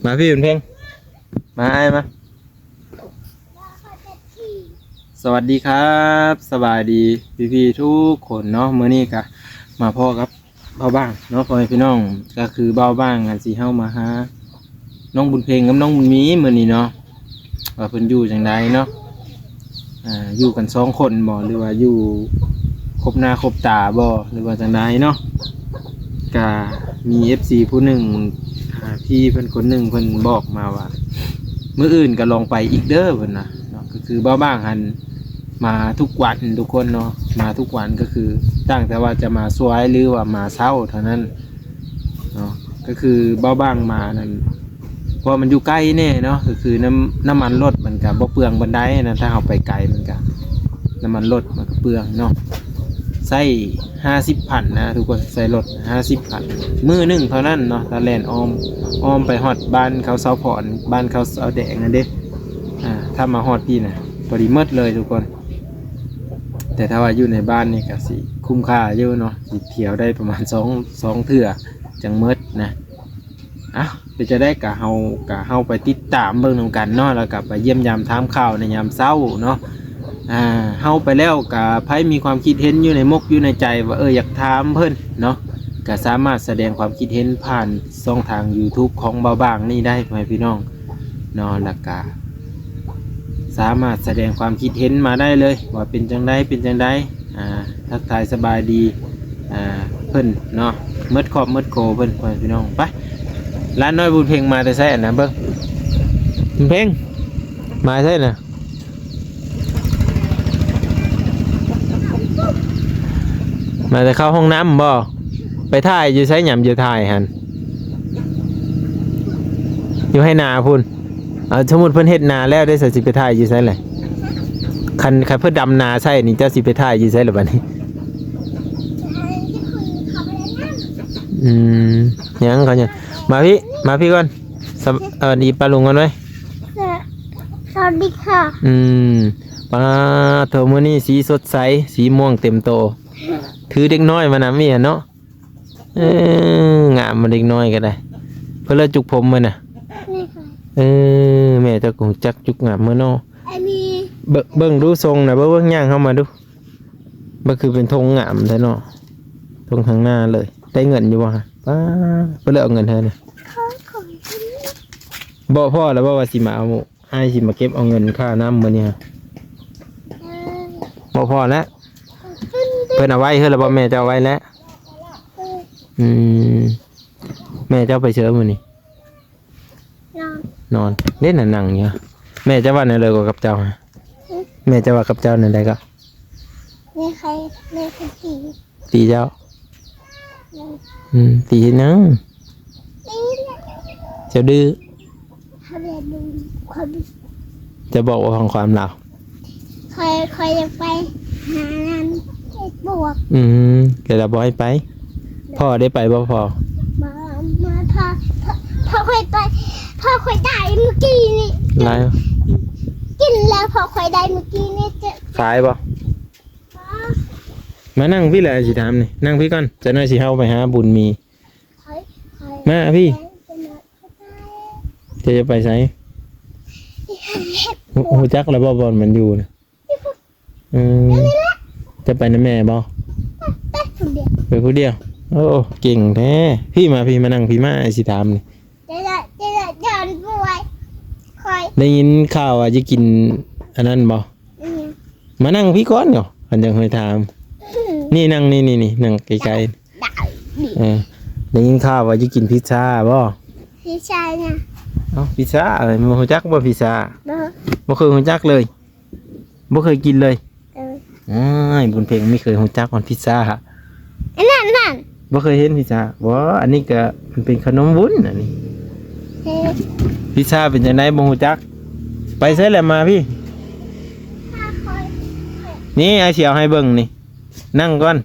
มาพี่บุญเพ็งมาไอ้มาสวัสดีครับสบายดีพี่ๆทุกคนเนาะมื้อนี้ก็มาพ่อครับเบาบ้างเนาะพ่อแม่พี่น้องก็คือเบาบ้างกันสิเฮามาหาน้องบุญเพ็งกับน้องบุญมีมื้อนี้เนาะว่าเพิ่นอยู่จังไดเนาะอยู่กัน2คนบ่หรือว่าอยู่ครบหน้าครบตาบ่หรือว่าจังไดเนาะก็มี FC ผู้หนึ่งพี่เพิ่นคนหนึ่งเพิ่นบอกมาว่ามื้ออื่นก็ลองไปอีกเด้อเพิ่นน่ะเนาะก็คือเบาบ้างหันมาทุกวันทุกคนเนาะมาทุกวันก็คือตั้งแต่ว่าจะมาสวยหรือว่ามาเช้าเท่านั้นเนาะก็คือเบาบ้างมานั่นเพราะมันอยู่ใกล้แน่เนาะก็คือน้ำมันรถมันก็บ่เปลืองบันไดนะถ้าเอาไปไกลมันก็น้ำมันรถมันก็เปลืองเนาะใส่50,000นะทุกคนใส่รถ50,000มื้อนึงเท่านั้นเนาะถ้าแล่นอ้อมไปฮอดบ้านเขาเสาพรบ้านเขาเสาแดงนั่นเด้ถ้ามาฮอดพี่น่ะพอดีหมดเลยทุกคนแต่ถ้าว่าอยู่ในบ้านนี่ก็สิคุ้มค่าเยอะเนาะสิเที่ยวได้ประมาณ2เทื่อจังหมดนะเดี๋ยวจะได้กะเฮาไปติดตามเบิ่งนำกันเนาะแล้วก็ไปเยี่ยมยามถามข่าวในยามเช้าเนาะเฮาไปแล้วกะไผมีความคิดเห็นอยู่ในมกอยู่ในใจว่าอยากถามเพิ่นเนาะก็สามารถแสดงความคิดเห็นผ่านช่องทาง YouTube ของเบาบางนี่ได้ไหมพี่น้องเนาะแล้วก็สามารถแสดงความคิดเห็นมาได้เลยว่าเป็นจังไดทักทายสบายดีเพิ่นเนาะมืดขอบมืดโคเพิ่นพี่น้องไปร้านน้อยบุญเพ็งมาแต่ไสนะเบิ่งบุญเพ็งมาไสน่ะมาแต่เข้าห้องน้ำบ่ไปถ่ายอยู่ไสหยำอยู่ถ่ายหั่นอยู่ให้นาพุ่นสมมุติเพิ่นเฮ็ดนาแล้วได้สิไปถ่ายอยู่ไสแหละคันเพิ่นดำนาใช่นี่เจ้าสิไปถ่ายอยู่ไสล่ะบัดนี้ยังเขาเนี่ยมาพี่ก่อนดีปลาลุงกันไว้สวัสดีค่ะปลาเทอร์มื้อนี้สีสดใสสีม่วงเต็มโตถือเด็กน้อยมานำมีเนาะงามมาเด็กน้อยก็ได้เพื่อจุกผมมันน่ะแม่เจ้าคงจักจุกงามเมื่อเนาะเบิ่งดูทรงนะเบิ่งย่างเข้ามาดูมันคือเป็นธงงามแท้เนาะธงทางหน้าเลยได้เงินอยู่บ่ฮะป้าเพื่อเอาเงินเธอเนี่ยบ่พ่อแล้วบ่ว่าสิมาเอาให้สิมาเก็บเอาเงินค่าน้ำมื้อนี้บ่พ่อแล้วเพิ่นเอาไว้เฮ้ยแล้วบ่แม่เจ้าไว้แล้วแม่เจ้าไปเชิญมื้อนี้นอนเล่นหนังเนี่ยแม่จะว่าในเลยกับเจ้าฮะแม่จะว่ากับเจ้าในใดก็แม่ตีเจ้าตีนังจะดื้อจะบอกว่าของความเราคอยจะไปหางานบวกเดี๋ยวเราบอกให้ไปพ่อได้ไปบ่พ่อมาพ่อคอยไปพ่อคอยได้เมื่อกี้นี่ไรกินแล้วพ่อคอยได้เมื่อกี้นี่จะขายบ่มานั่งพี่แหละสิถามนี่นั่งพี่ก่อนจะน่าสิเฮาไปหาบุญมีมาพี่จะไปไสโอ้จักแล้วบ่บอลมันอยู่นะจะไปนะแม่บ่ไปผู้เดียวโอ้เก่งแท้พี่มานั่งพี่มาสิถามนี่จะป่วยได้ยินข่าวว่าจะกินอันนั้นบ่มานั่งพี่ก่อนเหรออันยังเคยถามนี่นั่งนี่นั่งไกลๆได้ยินข่าวว่าจะกินพิซซ่าบ่พิซซ่าเนี่ยพิซซ่าอะไรมันหัวจักบ่พิซซ่าบ่เคยหัวจักเลยบ่เคยกินเลยบุญเพ็งไม่เคยหัวจักมันพิซซ่านั่นบ่เคยเห็นพิซซ่าบ่อันนี้ก็มันเป็นขนมวุ้นอันนี้พิซซ่าเป็นจังไดบ่หัวจักไปใส่แล้วมาพี่นี่ไอ้เสี่ยวให้เบิ่งนี่นั่งก่อน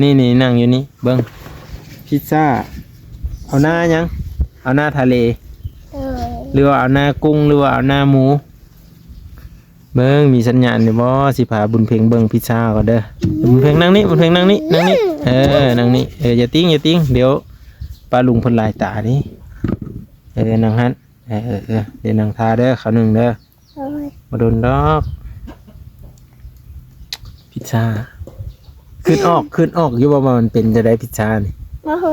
นี่นั่งอยู่นี่เบิ่งพิซซ่าเอาหน้ายังเอาหน้าทะเลหรือว่าเอาหน้ากุ้งหรือว่าเอาหน้าหมูเบิ่งมีสัญญาณอยู่บ่สิพาบุญเพ็งเบิ่งพิซซ่าก่อนเด้อบุญเพ็งนั่งนี่นั่งนี่นั่งนี่อย่าติ้งเดี๋ยวปลาลุงเพิ่นลายตานี่ นางฮันเดี๋ยวนางทาเด้อข้าวหนึ่งเด้อ โอ้ย มาโดนดอกพิซซ่าขึ้นออกอยู่ว่ามันเป็นจะได้พิซซ่านี่ โอ้โห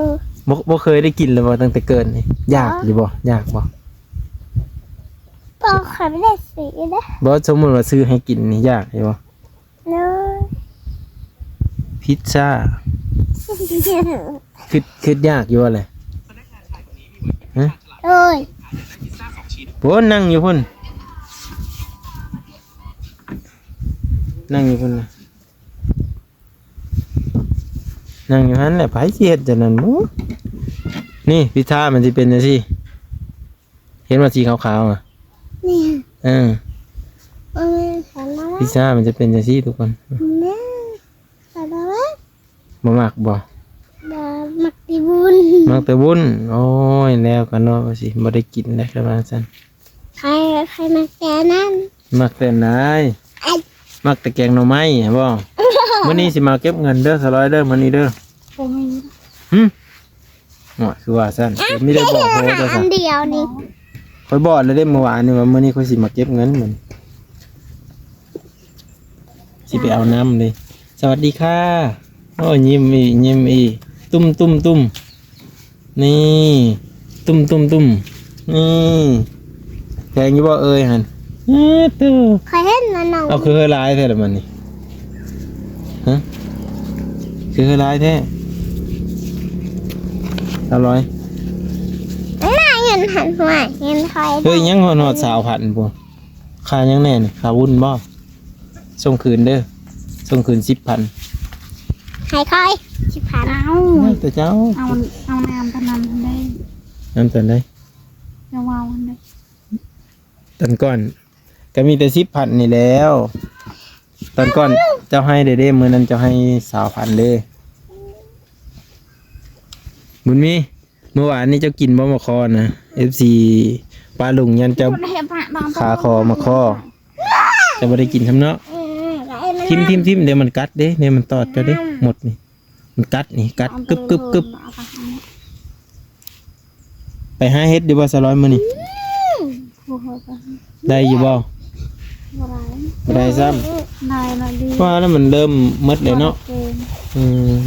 บ่เคยได้กินเลยบ่ตั้งแต่เกิดนี่ยากอยู่บ่ยากบ่ ปอกขาไม่ได้สีนะ บ่สมมุติว่าซื้อให้กินนี่ยากอยู่บ่ เลย พิซซ่าคิดยากอยู่ว่าเลยฮะ โอ้ย พุ่นนั่งอยู่พุ่นนั่งอยู่พุ่นน่ะนั่งอยู่หั่นแหละไผสิเฮ็ดจังนั้นบ่นี่พิซซ่ามันสิเป็นจังซี่เห็นว่าสีขาวๆอ่ะ นี่ เออ โอ้ยขาละ พิซซ่ามันจะเป็นจังซี่ทุกคน แม่ขาละ บ่มักบ่ บามักตีบุญ มักแต่วุ้นโอ้ยแล้วกันเนาะว่าสิบ่ได้กินได้ครับว่าซั่น ใครมาแกนั่น มักแต่นาย ไอ้ มักแต่แกงหน่อไม้บ่มื้อนี้สิมาเก็บเงินเด้อสลอยเด้อมื้อนี้เด้อ ผมมี หึโอ้ยคือว่าซั่นเดี๋ยวมีได้บอกโพเด้อ อั ซั่ น น เดียวนี่ ค่อยบอกแล้วเด้เมื่อวานนี่ว่ามื้อนี้ค่อยสิมาเก็บเงินเหมือนสิไปเอาน้ำเลยสวัสดีค่ะโอ้ยยิ้มอีตุ้มนี่ตุ้มนี่แพงอยู่บ่เอ้ยหั่นตู้ ใครเห็นนะน้อง เอาคือเฮอร้ายแท้ละมันนี่ฮะคือเฮอร้ายแท้อร่อย น่าเงินหันหัวเงินใคร เฮ้ยยังหอด20,000บ่ค่ายังแน่นี่ค่าวุ้นบ่ส่งคืนเด้อส่งคืน 10,000 ให้ใคร10,000เอา แต่เจ้า เอาน้ำตะนำได้ น้ำตอนได้ จะวาวมันได้ ตอนก่อนก็มีแต่10,000นี่แล้ว ตอนก่อนเจ้าให้เด้มื้อนั้นเจ้าให้20,000เด้บุญมีเมื่อวานนี้เจ้ากินบ่มาคอนะ FC ปลาลุงยันเจ้า คนเห็บปะบาง ขาคอมาคอจะบ่ได้กินคำเนาะ ทิมเดี๋ยวมันกัดเด้เดี๋ยวมันตอดเจ้าเด้หมดนี่มันกัดนี่กัดกึบไปหาเฮ็ดดีบ่สะร้อยมื้อนี่ได้อยู่บ่บ่ได้ซ้ำ ได้ละดี ว่าแล้วมันเริ่มมดเลยเนาะ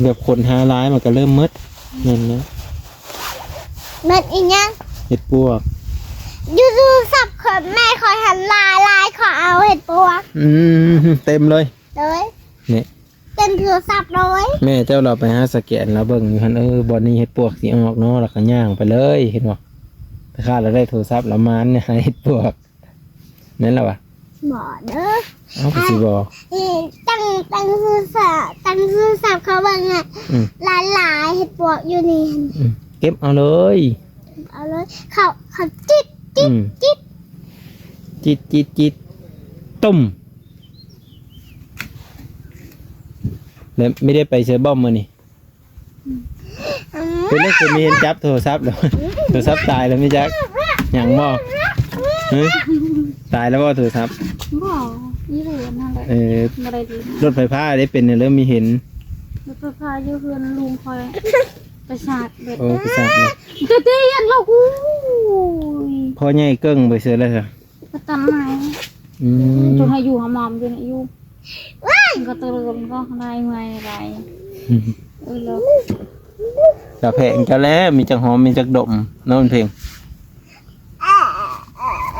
แบบคนหาร้ายมันก็เริ่มมดนั่นนะ เม็ดอีกยัง เฮ็ดปวก ยูทูสับขอแม่ขอหันลายขอเอาเห็ดปวก เต็มเลย เลย นี่ เป็นโทรศัพท์เลย แม่เจ้าเราไปหาสแกนแล้วเบิ่งอยู่หั่นบ่อนนี้เฮ็ดปวกสิออกเนาะแล้วก็ย่างไปเลยเห็นบ่ถ้าข้าเราได้โทรศัพท์ละมานเนี่ยเฮ็ดปวกนั่นแหละวะ บ่เด้อ เอาไปสิบ่ ตั้งโทรศัพท์เขาเบิ่งอ่ะ อืม หลายเห็ดปวกอยู่นี่ เก็บเอาเลย เอาเลยเขาจิ๊ด อืม จิตตุ่มแล้วไม่ได้ไปเชอร์บอมมานี่เป็นเรื่องจะมีเห็นจับโทรศัพท์แล้ว โทรศัพท์ตายแล้วไม่จักอย่างบ่เฮ้ยตายแล้วบ่โทรศัพท์ บ่ยี่เหรียญนั่นแหละอะไรดี รถไฟฟ้าได้เป็นเนี่ยเริ่มมีเห็น รถไฟฟ้าอยู่เพื่อนลุงคอยประสาทเด็ด โอ้ไปสั่งเลย เตี้ยนเราอู้ย พ่อใหญ่เกิ้งไปเสือแล้วค่ะ ไปตันไหนจนให้อยู่หอมจนอยู่ก็เติมก็ได้ไม่ไรแล้ว กระเพงจะแล้วมีจังหอมมีจักดมน้องเพลง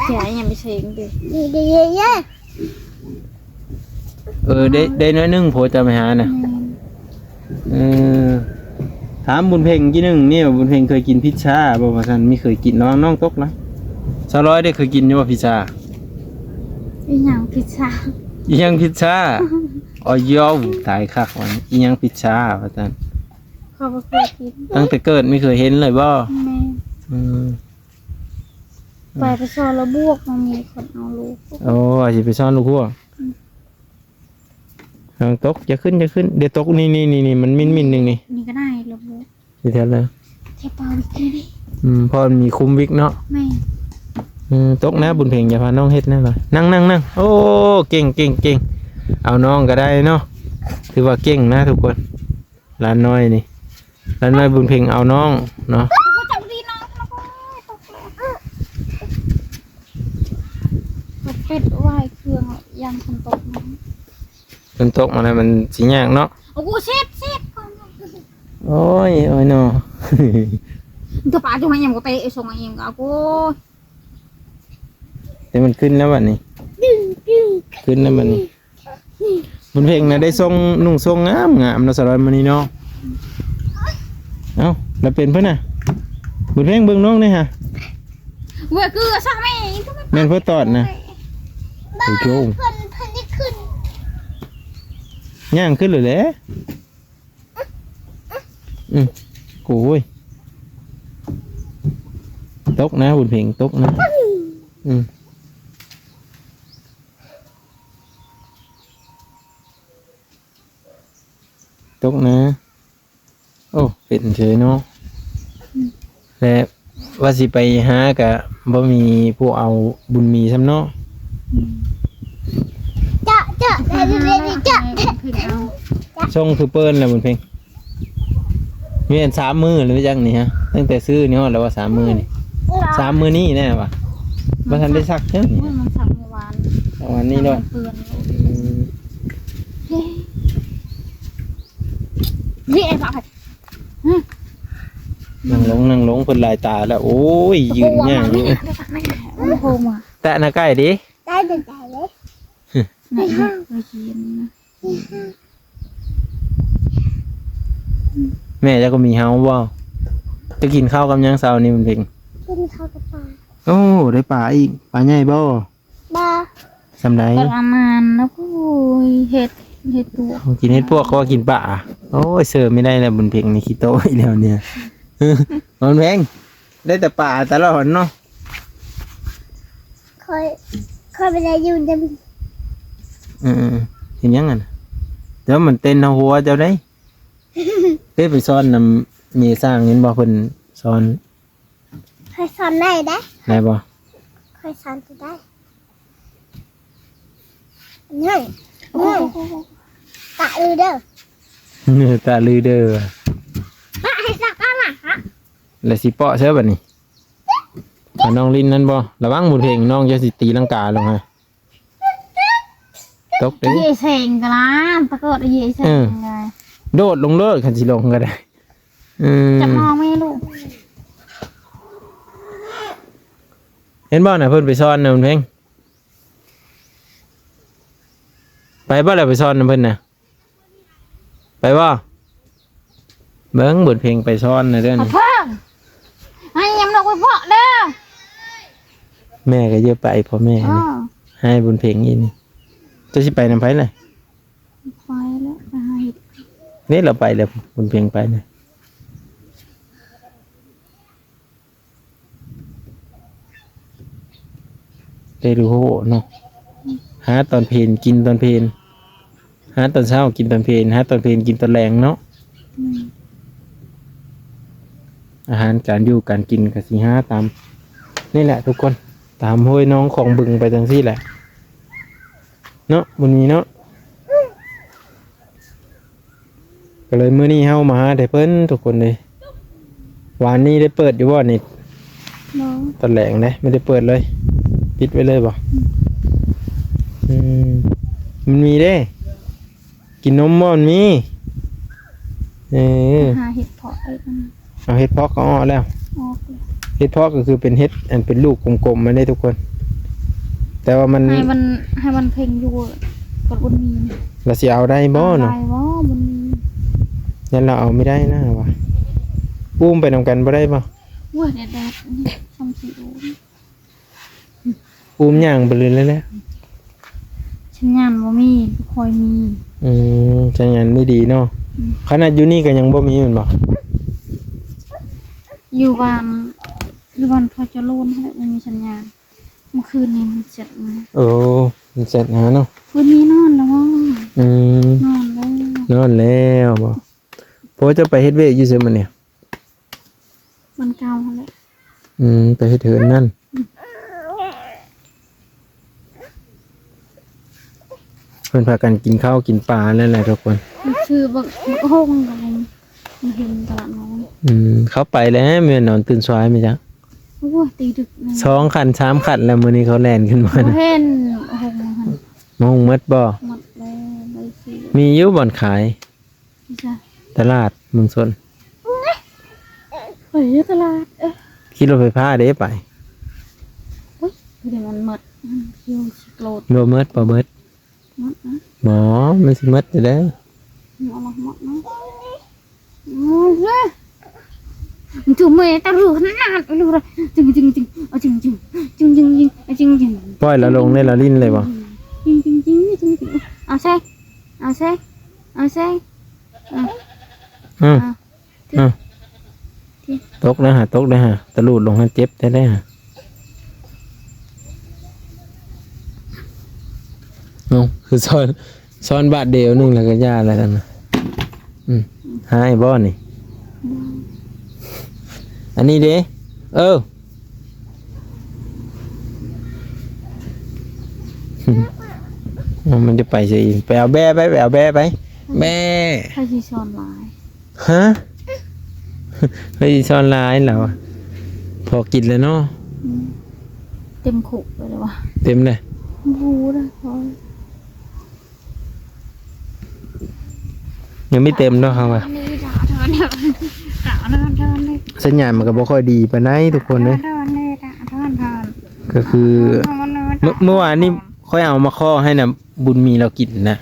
เสียยังไม่เช็งดิ ดีเยอะ ได้น้อยนึงโผล่จะไปหาน่ะถามบุญเพ่งกี่นึงนี่บุญเพ่งเคยกินพิซซ่าบ่ว่าซั่นไม่เคยกินน้องตกนะชาวร้อยได้เคยกินอยู่ว่าพิซซ่า อีหยังพิซซ่า อีหยังพิซซ่าอ๋อยอตายคักวันอีหยังพิซซ่าว่าซั่น เขาก็เคยกิน ตั้งแต่เกิดไม่เคยเห็นเลยบ่ แม่ไปซอยระบวกมันมีคนเอาลูก โอ้อาจสิไปซ่อนลูกหัวทางตกจะขึ้นเดี๋ยวตกนี่มันมินนึงนี่ นี่ก็ได้ระบวก อยู่แถวเลย เทปาวิกี้ดิ พอมันมีคุมวิกเนาะ แม่ ตกนะบุญเพ่งอย่าพาน้องเฮ็ดนะเลยนั่งโอ้เก่งเอาน้องก็ได้เนาะถือว่าเก่งนะทุกคนร้านน้อยนี่ร้านน้อยบุญเพ่งเอาน้องเนาะ ปิดไว้เครื่องยันคนตกมา ฝนตกมาแล้วมันสิยากเนาะ โอ้กูเช็ดก่อน โอ้ยเนาะ ตัวปลาจุ่มให้ยำก็เตะส่งให้ยำก็กู แต่มันขึ้นแล้วบัดนี้ ดึงดึง ขึ้นแล้วบัดนี้บุญเพ่งนะได้ทรงนุ่งทรงงามงามเนาะสารวัตรมื้อนี้เนาะเอ้าแล้วเป็นเพิ่นน่ะบุญเพ่งเบิ่งน้องนี่ฮะ เว้ยคือสักไม่ แม่นเพิ่นตอดนะโอ้โห เพิ่นได้ขึ้น ย่างขึ้นเลยแหละโอ้ยตกนะบุญเพ่งตกนะตกนะโอ้เป็นเฉยเนาะและว่าสิไปหากะบ่มีผู้เอาบุญมีซ้ำเนาะ จะเดี๋ยวจะ ช่องคือเปิ้นแหละบุญเพ่งมีอัน3 มื้อหรือยังนี่ฮะตั้งแต่ซื้อนี่ฮอดแล้วว่า3 มื้อนี่3 มื้อนี้แน่ว่ะบ่ทันได้ซักเด้อนี่ มันสักเมื่อวาน วันนี้เนาะ เปื้อนนี่ไอ้ปลาผัด นั่งลงเพิ่นลายตาแล้วโอ้ยยืนย่างอยู่ โอ้โหมา แตะหน้าใกล้ดิ ได้เดี๋ยวเลย ไหนเคยกินนะ แม่เจะก็มีเฮาบ่จะกินข้าวกับหยังเช้านี่บุญเพ่ง กินข้าวกับปลา โอ้ได้ปลาอีกปลาใหญ่บ่ บา สำไร ประมาณนะพูยเห็ดตัว กินเฮ็ดพวกเขาว่ากินปลาโอ้ยเสิร์ฟไม่ได้แล้วบุญเพ่งนี่ขี้โตอีแล้วเนี่ยบุญเพ่งได้แต่ปลาตลอดเนาะ คอยไปได้ยืนจะมี เห็นยังไงเดี๋ยวมันเต้นเอาหัวเจ้าได้เต้ไปซ่อนนำมีสร้างเห็นบ่เพิ่นซ่อน คอยสอนได้ได้ ได้บ่ คอยสอนจะได้นี่ตะอือเด้อ ตาลือเด้อ ให้สักอะไรฮะ แล้วสิเปาะเสื้อบัดนี้ถ้าน้องลินนั่นบ่ระวังบุญเพ่งน้องจะสิตีลังกาลงฮะตกเด้อ เย่เสงกันละตะเกิดเย่เสงไง โดดลงเลิศคันสิลงก็ได้ จะมองไม่ลูก เห็นบ่น่ะเพิ่นไปซ่อนน่ะบุญเพ่งไปบ่แล้วไปซ่อนน่ะเพิ่นน่ะไปบ่เบิ่งบุญเพ่งไปซ่อนน่ะเด้อ ขอ นี่ เพิ่มให้ยำนกไปเพาะเด้อ แม่ก็เยอะไปพ่อแม่ อ๋อ นี่ให้บุญเพ่งอีนี่จะสิไปนำไผเลย ไปแล้วไปหาเห็ด นี่เราไปแล้วบุญเพ่งไปเนี่ยได้รู้โหเนาะหาตอนเพลนกินตอนเพลนหาตอนเช้ากินตอนเพลนหาตอนเพลนกินตอนแรงเนาะอาหารการอยู่การกินกับสิหาตามนี่แหละทุกคนตามห้วยน้องของบึงไปทั้งที่แหละเนาะบุญมีเนาะก็เลยมื้อนี้เฮามาหาได้เพิ่นทุกคนเลยวันนี้ได้เปิดอยู่บ่นี่ น้อง ตอนแหลงนะไม่ได้เปิดเลยปิดไว้เลยบ่มันมีเด้กินนมบ่มันมีหาเห็ดเพาะไอ้กัน เอาเฮ็ดเพาะก็อ้อแล้ว ออกเลย เฮ็ดเพาะก็คือเป็นเฮ็ดอันเป็นลูกกลมๆมาได้ทุกคน แต่ว่ามัน ให้มันเพ่งอยู่กับบนมี เราสิเอาได้บ่เนาะ ได้บ่บนมี ยันเราเอาไม่ได้นะว่ะอุ้มไปนำกันบ่ได้บ่ ว้าแดดนี่ทำสีดู อุ้มย่างไปเลยแล้วแหละ ฉันงานบ่มีคอยมี จังยันไม่ดีเนาะขนาดอยู่นี่ก็ยังบ่มีแม่นบ่ อยู่บ้านเขาจะโลนให้มันมีสัญญาณเมื่อคืนนี้มันเสร็จมา โอ้มันเสร็จหาเนาะ คืนนี้นอนแล้วมั้ง อืม นอนแล้ว นอนแล้วบ่เพราะจะไปเฮ็ดเวกอยู่ซื่อมันเนี่ย มันเก่าแล้ว ไปเฮ็ดเถินนั่นเพิ่นพากันกินข้าวกินปลาแล้วแหละทุกคน มันชื่อบักห้องกับมันเห็นตลาดน้อย เขาไปแล้วแม่นอนตื่นสายมั้ยจ๊ะ โอ้ยตีดึกเลย 2คัน3คันแล้วมื้อนี้เขาแล่นขึ้นมา บ่ นะ เห็นโอ้โหหัน มองหมดบ่ หมดเลยใบสี มีอยู่บ่อนขาย จ้ะ ตลาดเมืองชน เฮ้ยตลาดขี่รถไฟฟ้าเด้ไป อุ้ยเดี๋ยวมันหมดคิวชิโกรด บ่หมดบ่หมด หมดนะ หมอมันสิหมดอยู่เด้อ หมดละหมดนะโอ้ยมันถูกเมย์ตาลูกนั่นลูกเลยจึงเอาจึงเอาจึง ปล่อยแล้วลงได้แล้วลิ้นเลยบ่ จึงเอาใช่อืมตกนะฮะตกนะฮะตะลูดลงให้เจ็บได้ฮะน้องคือซ้อนบาทเดียวนึงแล้วก็ย่าอะไรกันนะหายบ่นี่อันนี้เด้มันจะไปสิไปเอาแบ่ไปแบ่ ใครที่ซ้อนลาย ฮะเฮ้ยซ้อนลายแล้วอะพอกินเลยเนาะ เต็มขุกไปเลยวะ เต็มเลย บูเลยพอ ยังไม่เต็มเนาะครับว่า นี่ด่าเธอเลย สัญญาณมันก็บ่ค่อยดีปานใดทุกคนเลยก็คือเมื่อวานนี้ค่อยเอามาข้อให้น่ะบุญมีเรากินนะ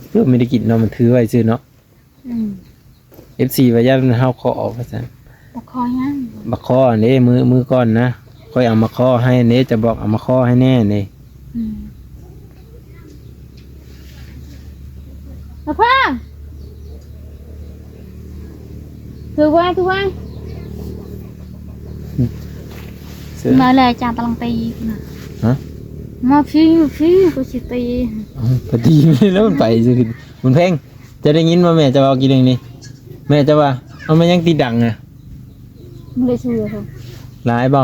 เพื่อไม่ได้กินเนาะมันถือไว้ซื่อเนาะ FC ว่าย่ามันเฮาข้อออกว่าซั่น ตะคอยัง มาข้ออันนี้มือก่อนนะค่อยเอามาข้อให้เนี้จะบอกเอามาข้อให้แน่นี่ พ่อถือไว้มาเลยจานตะลังตีนะ ฮะ มาฟิวก็สิตี พอดีแล้วมันไปซื่อมันเพ่งจะได้ยินว่าแม่จะเอากินเองนี่แม่จะว่าเอามันยังตีดังอ่ะ ไม่ได้ชื่อเขา หลายบ่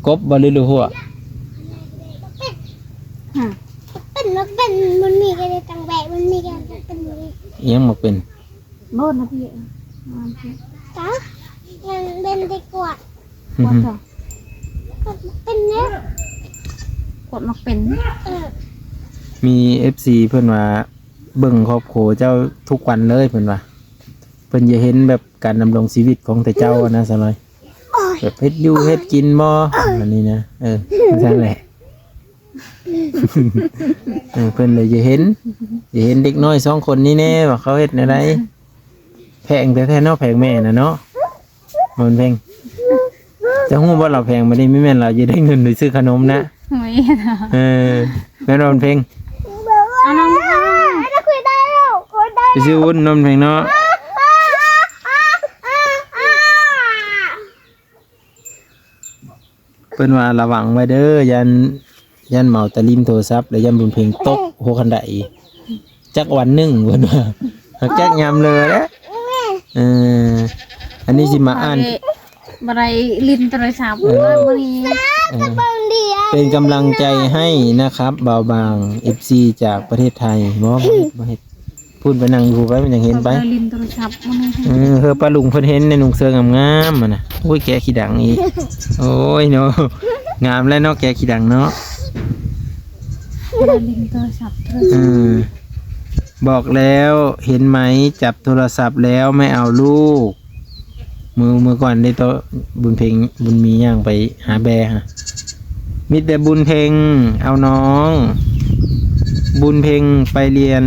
กบบ่หรือหัว เป็นมันมีกันในตังแบกมันมีกันเป็นเลย เอียงมาเป็น โน่นนะพี่ จ้ายังเป็นดีกว่า กดจ้ะ ก็เป็นเนี้ย กดมาเป็น มี FC เพิ่นว่าเบิ่งครอบครัวเจ้าทุกวันเลยเพิ่นว่าเพิ่นจะเห็นแบบการดำรงชีวิตของแต่เจ้าอะนะซะเลยแบบเฮ็ดอยู่เฮ็ดกินบ่อันนี้นะนั่นแหละ เพิ่นเลยจะเห็นเด็กน้อย2คนนี้แน่ว่าเขาเฮ็ดอะไรแพงแต่แท้เนาะแพงแม่น่ะเนาะมันแพงจะฮู้ว่าเราแพงบ่ได้ไม่แม่นเราจะได้เงินไปซื้อขนมนะ ไม่นะ แม่นอนเพลง อันนั้น จะคุยได้แล้วคุยได้ ไปซื้อวุ้นนมเพลงเนาะเพิ่นว่าระวังไว้เด้อยันเมาตะลิมโทรศัพท์แล้วยันบุญเพลงตกหัวคันไดจักวันหนึงเพิ่นว่าหักจักยามเลยแล้วอันนี้สิมาอ่าน บันไดลินโทรศัพท์วันนี้ บางเดียว เป็นกำลังใจให้นะครับเบาบาง FC จากประเทศไทยบ่เฮ็ดพูดไปนั่งอยู่ไปมันยังเห็นไป ลินโทรศัพท์วันนี้ เฮ้อป้าลุงเพิ่นเห็นในหนุ่งเสื้องามๆอ่ะนะโอ้ยแกขี้ดังอีกโอ้ยเนาะงามแล้วเนาะแกขี้ดังเนาะ ลินโทรศัพท์ บอกแล้วเห็นไหมจับโทรศัพท์แล้วไม่เอาลูกมือก่อนได้โตบุญเพ็งบุญมีย่างไปหาแบฮะมีแต่บุญเพ็งเอาน้อง บุญเพ็งไปเรียน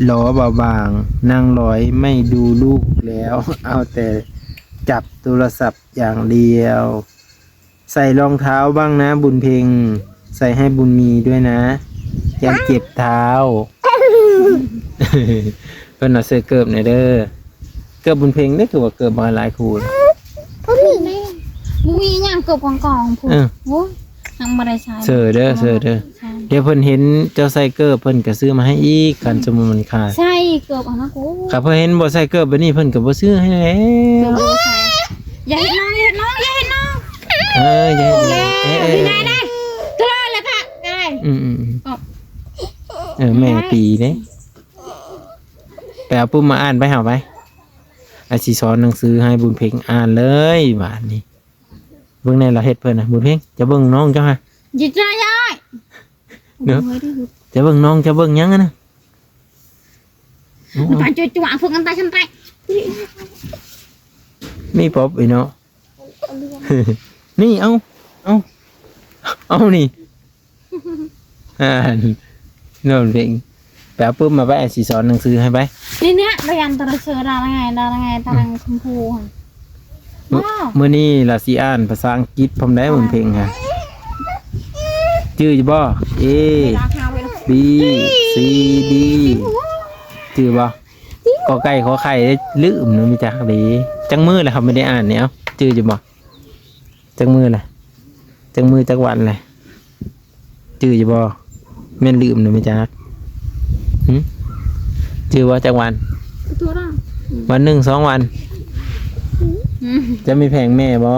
หลอเบาบางนั่งร้อยไม่ดูลูกแล้ว เอาแต่จับโทรศัพท์อย่างเดียว ใส่รองเท้าบ้างนะบุญเพ็งใส่ให้บุญมีด้วยนะยังเจ็บเท้า เพิ่นเอาเสื้อเกิบหน่อยเด้อเกิบบุญเพ็งนี่คือว่าเกิบมาหลายคู่ พ่อมีไหม มีอย่างเกือบกองพูดโอ้ยทำอะไรใช้ เสื้อเด้อเดี๋ยวเพิ่นเห็นเจ้าใส่เกิบเพิ่นก็ซื้อมาให้อีกกันสมมุติมันขาด ใช่เกือบนะกู ครับเพิ่นเห็นบ่ใส่เกิบแบบนี้เพิ่นก็บ่ซื้อให้แล้ว ใช่อย่าเห็นน้องอย่าเห็นน้อง อย่าเฮ็ด ได้ก็เลยค่ะได้ แม่ปีเด้ไปเอาปุ๊บมาอ่านไปหาไปอาสิสอนหนังสือให้บุญเพ็งอ่านเลยบาดนี้ เบิ่งในละเฮ็ดเพิ่นน่ะบุญเพ่งจะเบิ่งน้องเจ้าฮะ จิตใจยาย เดี๋ยวจะเบิ่งน้องจะเบิ่งหยังอะนะโอ้ ตาจุ๊จุ๊ฝึกกันตาฉันไป มีป๊อบอีเนาะ นี่เอานี่โน่นเพ่งแปลปุ๊บมาไปสิสอนหนังสือให้ไป นี่เนี่ยเรียนตระเสือดาไงตารางชมพูว้าว มื้อนี้ล่ะสิอ่านภาษาอังกฤษพร้อมได้บุญเพ่งฮะชื่ออยู่บ่ A B C D ชื่อบ่กอไก่ขอไข่ลืมเนาะมีจักดีจังมือแหละครับไม่ได้อ่านเนี่ยเอาชื่ออยู่บ่จังมือแหละจังมือจักวันแหละชื่ออยู่บ่แม่นลืมเนาะมีจักชื่อว่าจักวัน ตัวละ วันหนึ่ง2 วัน จะมีแผงแม่บ่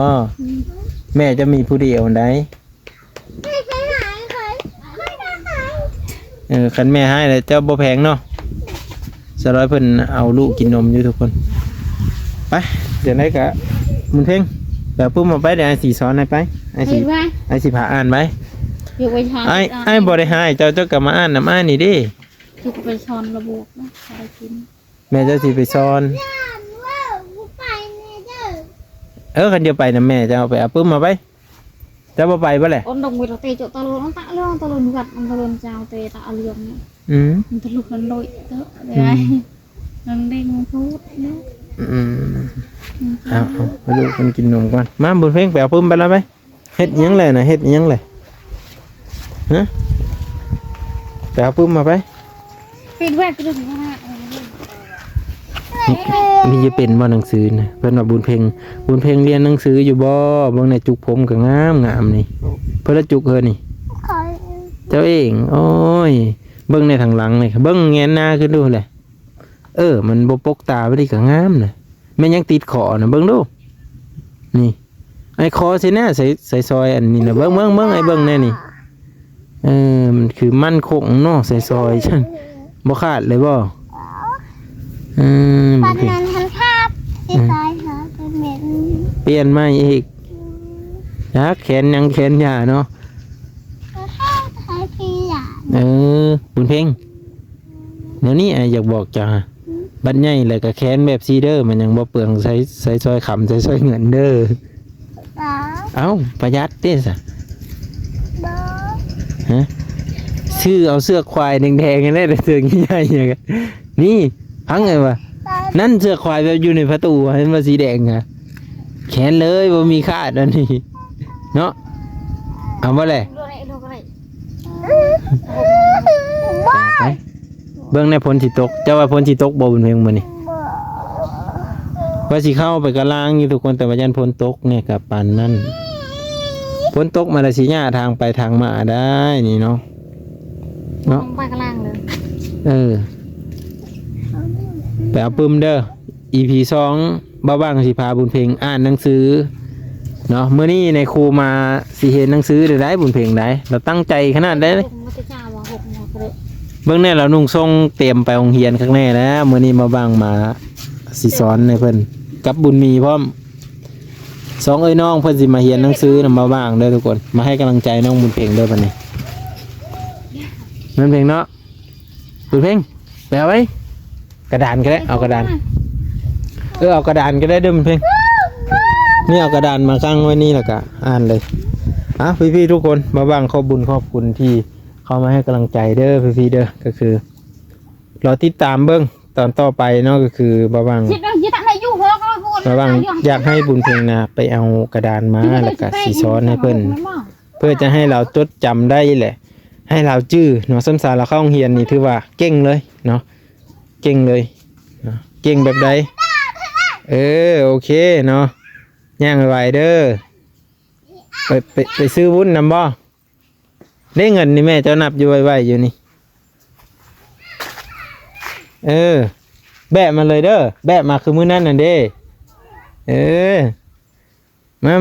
แม่จะมีผู้เดียวได้ ไม่ใช่หายเคยไม่ได้หาย คันแม่ให้แล้วเจ้าบ่แพงเนาะสร้อยเพิ่นเอาลูกกินนมอยู่ทุกคนไปเดี๋ยวไหนกะมุนเพ่งเดี๋ยวปุ๊บมาไปเดี๋ยวไอ้สีสอนให้ไปไอ้ เห็ สี นไหม ไอ้สีผาอ่านไป อยู่ไปช้อน ไอ้บ่ได้ให้เจ้ากลับมาอ่านน้ำอ่านนี่ดิ อยู่ไปช้อนระบบนะอะไรกิน แม่เจ้าสิไปสอน ย่านว่ากูไปเนี่ยเด้อ คันเดียวไปนะแม่จะเอาไปเอาปุ๊บมาไปเจ้าบ่ไปบ่แหละ ôn đồng người tê chỗ tao luôn tạ luôn tao luôn gặt tao luôn chào tê tạ liền อืม tao luôn lần lội tớ đây lần đinh phút nữa อืมเอาไปลูกมันกินนมก่อนมาบุญเพ่งไปเอาปุ๊บไปแล้วไปเฮ็ดหยังแหละนะเฮ็ดหยังแหละฮะไปเอาปุ๊บมาไป pin quẹt cái đường này มีจะเป็นบ่หนังสือนะเพิ่นว่าบุญเพ่งเรียนหนังสืออยู่บ่เบิ่งในจุกผมก็งามนี่เพิ่นละจุกเฮอนี่ ขอ เจ้าเองโอ้ยเบิ่งในทางหลังนี่เบิ่งแงนหน้าขึ้นดูเลยมันบ่ปกตาไว้ดิก็งามน่ะแม่นยังติดคอน่ะเบิ่งดูนี่ไอ้คอสิแน่ใส่ซอยอันนี้น่ะเบิ่งไอ้เบิ่งแน่นี่มันคือมั่นคงเนาะใส่ซอยซั่นบ่ขาดเลยบ่ ปันนั้นทันภาพที่ตายหาเป็นเหม็น เปลี่ยนใหม่อีกยักแขนยังแขนยาเนาะ ข้าวไทยพี่หลาน บุญเพ่งเดี๋ยวนี้อยากบอกจ้าบัดใหญ่เลยก็แขนแบบซีเดอร์มันยังบ่เปลืองใส่ซอยขำใส่ซอยเงินเด้อ บ้า เอ้าประหยัดเด้ซะ บ้า ฮะชื่อเอาเสื้อควายแดงๆกันได้แต่เสื้อใหญ่ๆอย่างนี้นี่พังไงวะนั่นเสื้อควายแบบอยู่ในประตูเห็นว่าสีแดงอะแขนเลยบ่มีคาดอันนี้เนาะเอาบ่เลย luôn này luôn này ไปเบิ่งในพลสิตกเจ้าว่าพลสิตกบ่บุญเพียงมื้อนี้ว่าสิเข้าไปกะลางอยู่ทุกคนแต่ว่ายันพลตกเนี่ยกับปานนั้นพลตกมาละสิหญ้าทางไปทางมาได้นี่เนาะ không bay cái lang nữa ไปเอาปึ้มเด้อ EP 2บ้าบ้างสิพาบุญเพลงอ่านหนังสือเนาะเมื่อนี้ในครูมาสิเห็นหนังสือได้บุญเพลงได้เราตั้งใจขนาดได้ không có chào mà hộp mà cái đấy เบื้องแน่เรานุ่งทรงเตรียมไปโรงเรียนข้างแน่แล้วเมื่อนี้มาบ้างมาสิสอนในเพิ่นกับบุญมีพร้อมสองเอ้ยน้องเพิ่นสิมาเรียนหนังสือนำมาบ้างเด้อทุกคนมาให้กำลังใจน้องบุญเพลงเด้อบัดนี้บุญเพลงเนาะบุญเพลงไปเอาไว้กระดานก็ได้เอากระดานเอากระดานก็ได้เด้อบุญเพลงนี่เอากระดานมาตั้งไว้นี่แล้วก็อ่านเลยพี่ๆทุกคนมาบ้างขอบบุญขอบคุณที่เข้ามาให้กำลังใจเด้อพี่ๆเด้อก็คือรอติดตามเบิ้งตอนต่อไปเนาะก็คือมาบ้าง chết đâu chết này du hứa con buồn มาบ้างอยากให้บุญเพลงนะไปเอากระดานมาแล้วก็สีซ้อนให้เพิ่นเพื่อจะให้เราจดจำได้แหละให้เราจื้อเนาะสำสารเราเข้าโรงเรียนนี่ถือว่าเก่งเลยเนาะเก่งเลยเนาะเก่งแบบใดโอเคเนาะย่างไวเด้อไปซื้อวุ้นนำบ่ได้เงินนี่แม่เจ้านับอยู่ไว้อยู่นี่แบะมาเลยเด้อแบะมาคือมื้อนั้นน่ะเด้มา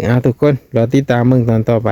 เอาทุกคนรอติดตามมึงตอนต่อไป